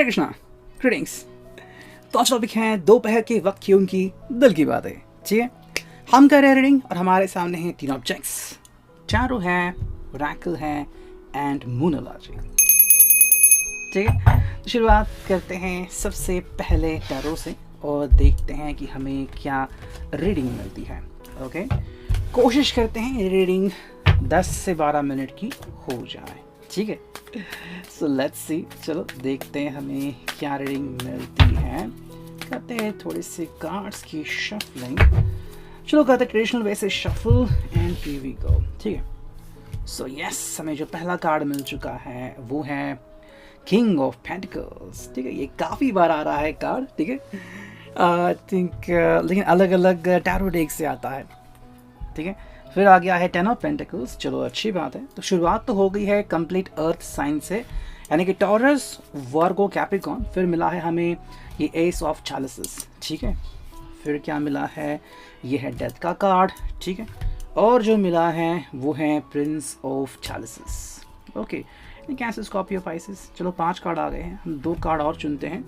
हरे Krishna, greetings. तो आज topic है दोपहर के वक्त की उनकी दिल की बातें। ठीक है, हम कर रहे हैं रीडिंग और हमारे सामने हैं 3 ऑब्जेक्ट्स, टैरो है, ओरेकल है एंड मूनोलॉजी। ठीक है, तो शुरुआत करते हैं सबसे पहले टैरो से और देखते हैं कि हमें क्या रीडिंग मिलती है। ओके, कोशिश करते हैं रीडिंग 10 से 12 मिनट की हो जाए। ठीक है, सो लेट्स सी, चलो देखते हैं हमें क्या रीडिंग मिलती है। करते हैं थोड़ी सी कार्ड्स की शफलिंग। चलो करते हैं ट्रेडिशनल वे से shuffle and here we go. ठीक है, सो यस, हमें जो पहला कार्ड मिल चुका है वो है किंग ऑफ पेंटिकल्स। ठीक है, ये काफ़ी बार आ रहा है कार्ड। ठीक है, आई थिंक लेकिन अलग अलग टैरो डेक से आता है। ठीक है, फिर आ गया है 10 ऑफ पेंटिकल्स। चलो अच्छी बात है। तो शुरुआत तो हो गई है कंप्लीट अर्थ साइन से, यानी कि टॉरस, वर्गो, कैप्रिकॉर्न। फिर मिला है हमें ये एस ऑफ चालिसेस। ठीक है, फिर क्या मिला है, ये है डेथ का कार्ड। ठीक है, और जो मिला है वो है prince of chalices. Okay, Cancer, Scorpio, Pisces. चलो 5 कार्ड आ गए हैं, हम 2 कार्ड और चुनते हैं।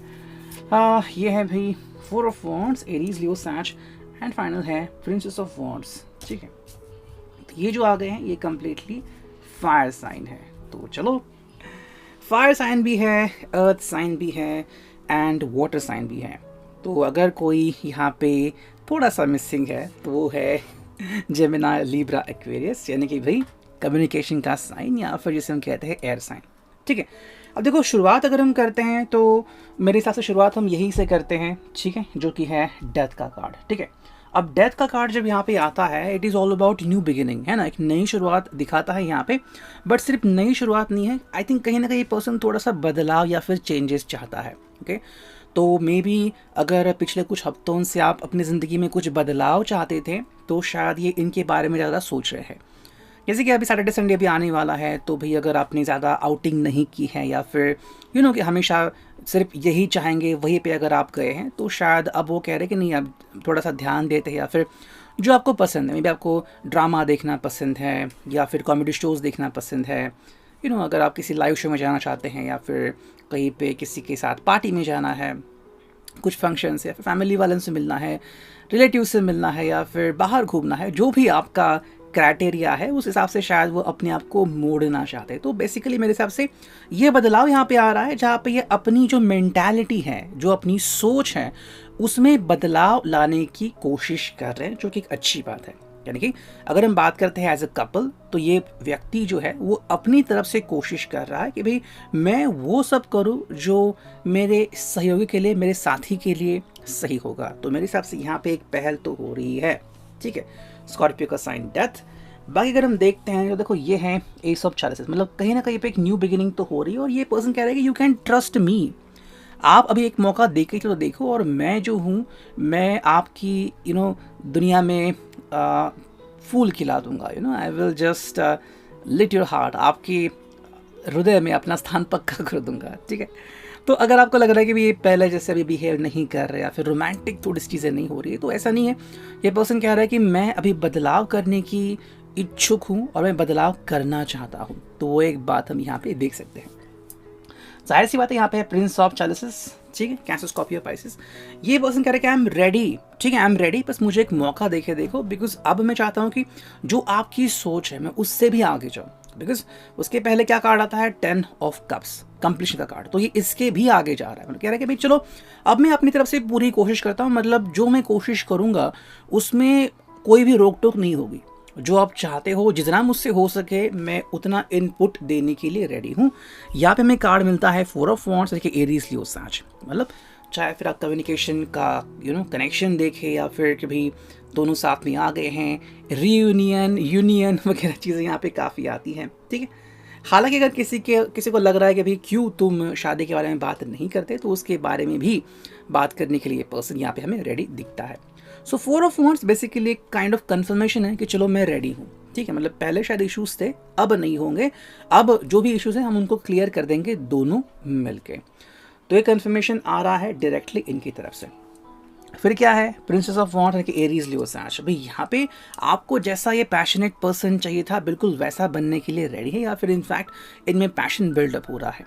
ये है भाई 4 of wands, Aries, Leo, Sag and final है प्रिंसेस ऑफ वॉन्ड्स। ठीक है, ये जो आ गए हैं ये कम्प्लीटली फायर साइन है। तो चलो, फायर साइन भी है, अर्थ साइन भी है एंड वाटर साइन भी है। तो अगर कोई यहाँ पे थोड़ा सा मिसिंग है तो वो है जेमिनी, लिब्रा, एक्वेरियस, यानी कि भाई कम्युनिकेशन का साइन, या फिर जिसे हम कहते हैं एयर साइन। ठीक है, अब देखो शुरुआत अगर हम करते हैं तो मेरे हिसाब से शुरुआत हम यहीं से करते हैं। ठीक है, जो कि है डेथ का कार्ड। ठीक है, अब डेथ का कार्ड जब यहाँ पे आता है, it is all about new beginning, है ना, एक नई शुरुआत दिखाता है यहाँ पे। बट सिर्फ नई शुरुआत नहीं है, आई थिंक कहीं ना कहीं पर्सन थोड़ा सा बदलाव या फिर चेंजेस चाहता है। ओके, तो मे बी अगर पिछले कुछ हफ्तों से आप अपनी ज़िंदगी में कुछ बदलाव चाहते थे तो शायद ये इनके बारे में ज़्यादा सोच रहे हैं। जैसे कि अभी सैटरडे संडे भी आने वाला है, तो भाई अगर आपने ज़्यादा आउटिंग नहीं की है या फिर कि हमेशा सिर्फ यही चाहेंगे वहीं पे अगर आप गए हैं, तो शायद अब वो कह रहे हैं कि नहीं, अब थोड़ा सा ध्यान देते हैं, या फिर जो आपको पसंद है, मे बी आपको ड्रामा देखना पसंद है या फिर कॉमेडी शोज़ देखना पसंद है। अगर आप किसी लाइव शो में जाना चाहते हैं या फिर कहीं पे किसी के साथ पार्टी में जाना है, कुछ फंक्शन से, या फिर फैमिली वालों से मिलना है, रिलेटिव से मिलना है, या फिर बाहर घूमना है, जो भी आपका क्राइटेरिया है उस हिसाब से शायद वो अपने आप को मोड़ना चाहते हैं। तो बेसिकली मेरे हिसाब से ये बदलाव यहाँ पे आ रहा है, जहाँ पे ये अपनी जो मेंटालिटी है, जो अपनी सोच है, उसमें बदलाव लाने की कोशिश कर रहे हैं, जो कि एक अच्छी बात है। यानी कि अगर हम बात करते हैं एज अ कपल, तो ये व्यक्ति जो है वो अपनी तरफ से कोशिश कर रहा है कि भाई मैं वो सब करूँ जो मेरे सहयोगी के लिए, मेरे साथी के लिए सही होगा। तो मेरे हिसाब से यहाँ पे एक पहल तो हो रही है। ठीक है, स्कॉर्पियो का साइन डेथ। बाकी अगर हम देखते हैं तो देखो ये है एस ऑफ चालिसेस, मतलब कहीं ना कहीं पे एक न्यू बिगिनिंग तो हो रही है, और ये पर्सन कह रहा है कि यू कैन ट्रस्ट मी। आप अभी एक मौका दे के तो देखो, और मैं जो हूँ, मैं आपकी दुनिया में फूल खिला दूंगा। I will just lit your heart, आपकी हृदय में अपना स्थान पक्का कर दूंगा। ठीक है, तो अगर आपको लग रहा है कि ये पहले जैसे अभी बिहेव नहीं कर रहे या फिर रोमांटिक थोड़ी सी चीज़ें नहीं हो रही है, तो ऐसा नहीं है। ये पर्सन कह रहा है कि मैं अभी बदलाव करने की इच्छुक हूँ और मैं बदलाव करना चाहता हूँ। तो वो एक बात हम यहाँ पे देख सकते हैं। जाहिर सी बात है, यहाँ पे है प्रिंस ऑफ चालिसेस। ठीक है, कैंसर, स्कॉर्पियो, पाइसेस। ये पर्सन कह रहा है कि आई एम रेडी। ठीक है, आई एम रेडी, बस मुझे एक मौका देके देखो, बिकॉज अब मैं चाहता हूँ कि जो आपकी सोच है मैं उससे भी आगे जाऊँ। बिकॉज उसके पहले क्या कार्ड आता है, 10 ऑफ कप्स, कंप्लीशन का कार्ड। तो ये इसके भी आगे जा रहा है, मतलब कह रहा है कि भाई चलो अब मैं अपनी तरफ से पूरी कोशिश करता हूँ, मतलब जो मैं कोशिश करूँगा उसमें कोई भी रोक टोक नहीं होगी। जो आप चाहते हो, जितना मुझसे हो सके मैं उतना इनपुट देने के लिए रेडी हूँ। यहाँ पे हमें कार्ड मिलता है 4 ऑफ वॉन्ड्स, देखिए एरीज, लियो, सैज। मतलब चाहे फिर आप कम्युनिकेशन का कनेक्शन देखें, या फिर कभी दोनों साथ में आ गए हैं, रीयूनियन, यूनियन वगैरह चीज़ें यहाँ पे काफ़ी आती हैं। ठीक है, हालांकि अगर किसी को लग रहा है कि भाई क्यों तुम शादी के बारे में बात नहीं करते, तो उसके बारे में भी बात करने के लिए पर्सन यहाँ पे हमें रेडी दिखता है। सो 4 ऑफ वॉन्ड्स बेसिकली एक काइंड ऑफ कंफर्मेशन है कि चलो मैं रेडी हूँ। ठीक है, मतलब पहले शायद इश्यूज थे, अब नहीं होंगे। अब जो भी इश्यूज हैं हम उनको क्लियर कर देंगे दोनों मिलके। तो ये कंफर्मेशन आ रहा है डायरेक्टली इनकी तरफ से। फिर क्या है, प्रिंसेस ऑफ वॉन्ड्स है कि एरीज, लियो, सैज। भाई यहाँ पे आपको जैसा ये पैशनेट पर्सन चाहिए था, बिल्कुल वैसा बनने के लिए रेडी है, या फिर इनफैक्ट इनमें पैशन बिल्डअप हो रहा है।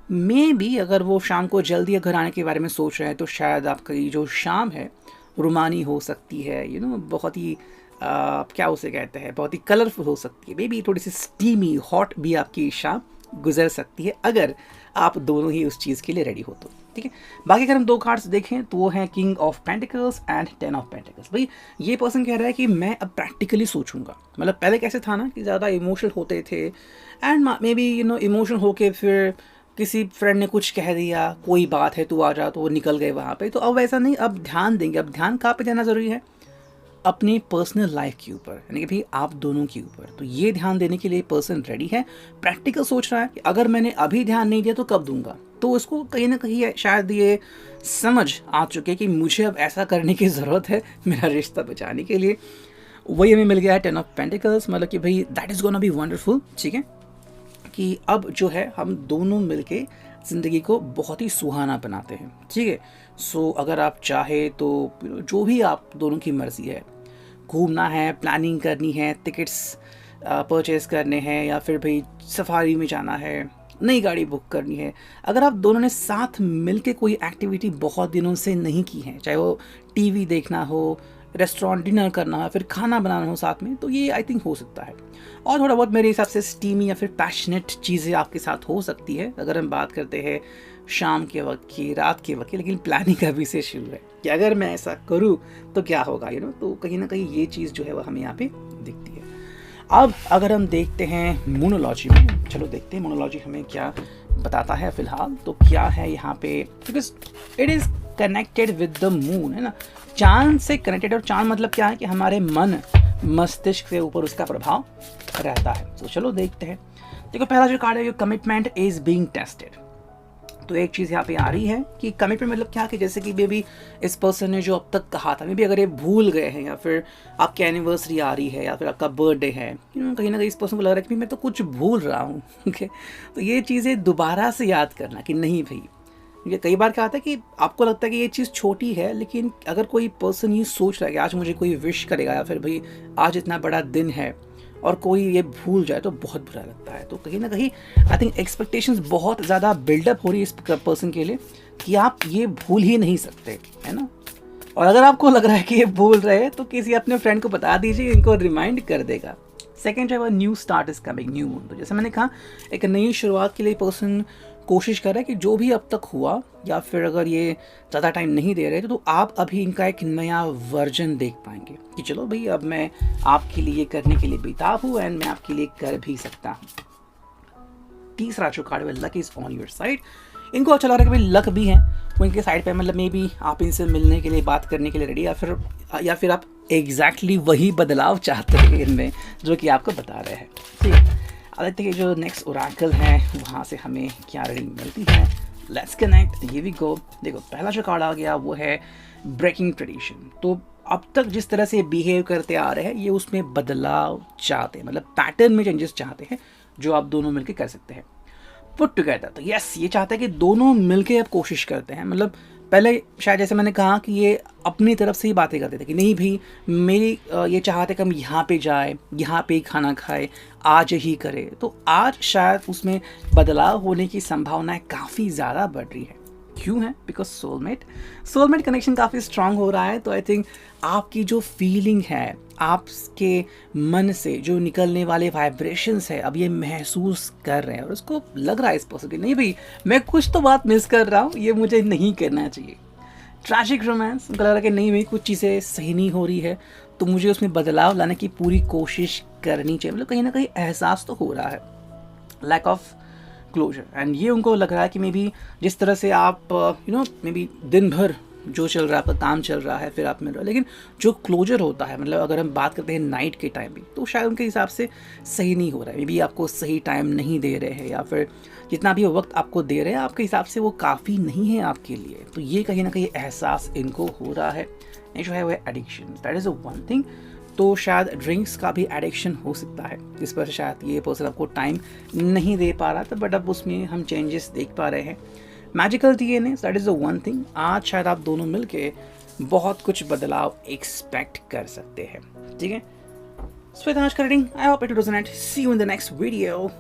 मे बी अगर वो शाम को जल्दी घर आने के बारे में सोच रहे हैं तो शायद आपकी जो शाम है रुमानी हो सकती है, बहुत ही क्या उसे कहते हैं, बहुत ही कलरफुल हो सकती है, मे बी थोड़ी सी स्टीमी हॉट भी आपकी शाम गुजर सकती है अगर आप दोनों ही उस चीज़ के लिए रेडी हो तो, ठीक है। बाकी अगर हम 2 कार्ड्स देखें तो वो हैं king of pentacles and 10 of pentacles. भाई ये पर्सन कह रहा है कि मैं अब प्रैक्टिकली सोचूंगा, मतलब पहले कैसे था ना कि ज़्यादा इमोशनल होते थे एंड मे बी इमोशनल होके फिर किसी फ्रेंड ने कुछ कह दिया, कोई बात है तू आ जा, तो वो निकल गए वहाँ पे। तो अब वैसा नहीं, अब ध्यान देंगे। अब ध्यान कहाँ पे देना ज़रूरी है? अपनी पर्सनल लाइफ के ऊपर, यानी कि भाई आप दोनों के ऊपर। तो ये ध्यान देने के लिए पर्सन रेडी है, प्रैक्टिकल सोच रहा है कि अगर मैंने अभी ध्यान नहीं दिया तो कब दूंगा। तो उसको कहीं ना कहीं शायद ये समझ आ चुके कि मुझे अब ऐसा करने की ज़रूरत है मेरा रिश्ता बचाने के लिए। वही हमें मिल गया है 10 ऑफ पेंटिकल्स, मतलब कि भाई that is gonna be wonderful, ठीक है, कि अब जो है हम दोनों मिलके ज़िंदगी को बहुत ही सुहाना बनाते हैं, ठीक है। सो अगर आप चाहे तो जो भी आप दोनों की मर्ज़ी है, घूमना है, प्लानिंग करनी है, टिकट्स परचेज़ करने हैं, या फिर भाई सफारी में जाना है, नई गाड़ी बुक करनी है, अगर आप दोनों ने साथ मिलके कोई एक्टिविटी बहुत दिनों से नहीं की है, चाहे वो टीवी देखना हो, रेस्टोरेंट डिनर करना हो, फिर खाना बनाना हो साथ में, तो ये आई थिंक हो सकता है। और थोड़ा बहुत मेरे हिसाब से स्टीमी या फिर पैशनेट चीज़ें आपके साथ हो सकती है अगर हम बात करते हैं शाम के वक्त की, रात के वक्त की। लेकिन प्लानिंग अभी से शुरू है कि अगर मैं ऐसा करूँ तो क्या होगा, तो कहीं ना कहीं ये चीज़ जो है वो हमें यहाँ पे दिखती है। अब अगर हम देखते हैं मोनोलॉजी में, चलो देखते हैं मोनोलॉजी हमें क्या बताता है फिलहाल। तो क्या है यहाँ पे, because it is connected with the moon, है ना, चांद से कनेक्टेड। और चांद मतलब क्या है कि हमारे मन मस्तिष्क के ऊपर उसका प्रभाव रहता है। तो चलो देखते हैं। देखो पहला जो कार्ड है, कमिटमेंट इज बीइंग टेस्टेड। तो एक चीज़ यहाँ पे आ रही है कि कमिटमेंट मतलब क्या, कि जैसे कि बेबी इस पर्सन ने जो अब तक कहा था, मे बी अगर ये भूल गए हैं, या फिर आपकी एनिवर्सरी आ रही है, या फिर आपका बर्थडे है, कहीं ना कहीं इस पर्सन को लग रहा है कि मैं तो कुछ भूल रहा हूँ, ओके। तो ये चीज़ें दोबारा से याद करना कि नहीं भाई, ये कई बार क्या होता है कि आपको लगता है कि ये चीज़ छोटी है, लेकिन अगर कोई पर्सन ये सोच रहा है कि आज मुझे कोई विश करेगा, या फिर भाई आज इतना बड़ा दिन है, और कोई ये भूल जाए तो बहुत बुरा लगता है। तो कहीं ना कहीं आई थिंक एक्सपेक्टेशंस बहुत ज़्यादा बिल्डअप हो रही है इस पर्सन के लिए कि आप ये भूल ही नहीं सकते, है ना। और अगर आपको लग रहा है कि ये भूल रहे हैं तो किसी अपने फ्रेंड को बता दीजिए, इनको रिमाइंड कर देगा। सेकेंड है वो new start is coming, new moon. तो जैसे मैंने कहा, एक नई शुरुआत के लिए पर्सन कोशिश कर रहा है कि जो भी अब तक हुआ, या फिर अगर ये ज़्यादा टाइम नहीं दे रहे तो आप अभी इनका एक नया वर्जन देख पाएंगे कि चलो भाई अब मैं आपके लिए करने के लिए बेताब हूँ एंड मैं आपके लिए कर भी सकता हूँ। तीसरा जो कार्ड है, luck is on your side. इनको अच्छा लग रहा है कि भाई लक भी है वो इनके साइड पे, मतलब मे बी आप इनसे मिलने के लिए, बात करने के लिए रेडी, या फिर आप एग्जैक्टली वही बदलाव चाहते हैं इनमें जो कि आपको बता रहे हैं, ठीक है। अब देखते हैं जो नेक्स्ट ओरेकल है वहाँ से हमें क्या रीडिंग मिलती है। Let's connect, here we go. देखो पहला जो कार्ड आ गया वो है ब्रेकिंग ट्रेडिशन। तो अब तक जिस तरह से बिहेव करते आ रहे हैं, ये उसमें बदलाव चाहते हैं, मतलब पैटर्न में चेंजेस चाहते हैं जो आप दोनों मिलकर कर सकते हैं, पुट टुगेदर। तो यस, ये चाहते हैं कि दोनों मिलके अब कोशिश करते हैं। मतलब पहले शायद जैसे मैंने कहा कि ये अपनी तरफ से ही बातें करते थे कि नहीं भाई मेरी ये चाहते कि हम यहाँ पे जाए, यहाँ पे ही खाना खाए, आज ही करें। तो आज शायद उसमें बदलाव होने की संभावनाएं काफ़ी ज़्यादा बढ़ रही है। क्यों है? बिकॉज सोलमेट कनेक्शन काफ़ी स्ट्रांग हो रहा है। तो आई थिंक आपकी जो फीलिंग है, आपके मन से जो निकलने वाले वाइब्रेशंस है, अब ये महसूस कर रहे हैं और उसको लग रहा है इस पर्सन कि नहीं भाई मैं कुछ तो बात मिस कर रहा हूँ, ये मुझे नहीं करना चाहिए। ट्रैजिक रोमांस, उनको लग रहा है कि नहीं भाई कुछ चीज़ें सही नहीं हो रही है, तो मुझे उसमें बदलाव लाने की पूरी कोशिश करनी चाहिए। मतलब कहीं ना कहीं एहसास तो हो रहा है लैक ऑफ क्लोजर। एंड ये उनको लग रहा है कि मे बी जिस तरह से आप मे बी दिन भर जो चल रहा है, आपका काम चल रहा है, फिर आप मिल रहे हो, लेकिन जो क्लोजर होता है, मतलब अगर हम बात करते हैं नाइट के टाइम भी, तो शायद उनके हिसाब से सही नहीं हो रहा है। मे बी आपको सही टाइम नहीं दे रहे हैं, या फिर जितना भी वक्त आपको दे रहे हैं आपके हिसाब से वो काफ़ी नहीं है आपके लिए। तो ये कहीं ना कहीं एहसास इनको हो रहा है। ये जो है वो addiction, that is a one thing. तो शायद ड्रिंक्स का भी एडिक्शन हो सकता है, जिस पर शायद ये पर्सन आपको टाइम नहीं दे पा रहा था, बट अब उसमें हम चेंजेस देख पा रहे हैं। Magical DNA, that is the one thing. आज शायद आप दोनों मिलके बहुत कुछ बदलाव एक्सपेक्ट कर सकते हैं, ठीक है। सो आज का reading, I hope it was neat. See you in the next video.